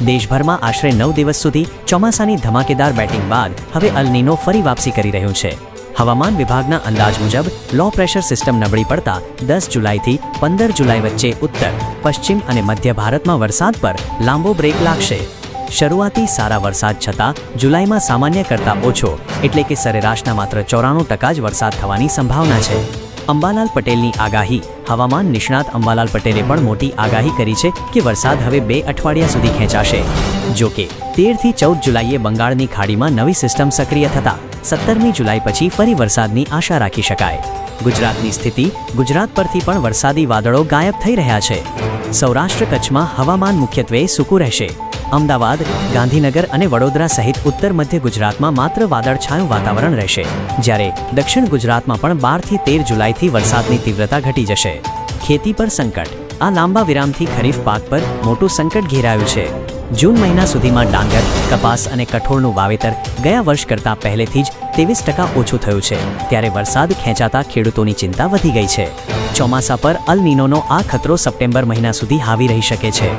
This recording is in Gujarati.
દેશભરમાં આશરે 9 દિવસ સુધી ચોમાસાની ધમાકેદાર બેટિંગ બાદ હવે અલ નીનો ફરી વાપસી કરી રહ્યું છે। હવામાન વિભાગના અંદાજ મુજબ લો પ્રેશર સિસ્ટમ નબળી પડતા 10 જુલાઈથી 15 જુલાઈ વચ્ચે ઉત્તર, પશ્ચિમ અને મધ્ય ભારતમાં વરસાદ પર લાંબો બ્રેક લાગશે। શરૂઆતી સારા વરસાદ છતાં જુલાઈમાં સામાન્ય કરતાં ઓછો એટલે કે સરેરાશના માત્ર 94% જ વરસાદ થવાની સંભાવના છે। અંબાલાલ પટેલની આગાહી। હવામાન નિષ્ણાત અંબાલાલ પટેલે પણ મોટી આગાહી કરી છે કે વરસાદ હવે 2 અઠવાડિયા સુધી ખેંચાશે। જો કે 13થી 14 જુલાઈએ બંગાળની ખાડીમાં નવી સિસ્ટમ સક્રિય થતાં 17મી જુલાઈ પછી ફરી વરસાદની આશા રાખી શકાય। ગુજરાતની સ્થિતિ। ગુજરાત પરથી પણ વરસાદી વાદળો ગાયબ થઈ રહ્યા છે। સૌરાષ્ટ્ર કચ્છમાં હવામાન મુખ્યત્વે સૂકું રહેશે। અમદાવાદ, ગાંધીનગર અને વડોદરા સહિત ઉત્તર મધ્ય ગુજરાતમાં માત્ર વાદળછાયું વાતાવરણ રહેશે, જ્યારે દક્ષિણ ગુજરાતમાં પણ 12થી 13 જુલાઈથી વરસાદની તીવ્રતા ઘટી જશે। ખેતી પર સંકટ। આ લાંબા વિરામથી ખરીફ પાક પર મોટું સંકટ ઘેરાયું છે। જૂન મહિના સુધીમાં ડાંગર, કપાસ અને કઠોળનું વાવેતર ગયા વર્ષ કરતાં પહેલેથી જ 23% ઓછું થયું છે, ત્યારે વરસાદ ખેંચાતા ખેડૂતોની ચિંતા વધી ગઈ છે। ચોમાસા પર અલ નીનોનો આ ખતરો સપ્ટેમ્બર મહિના સુધી હાવી રહી શકે છે।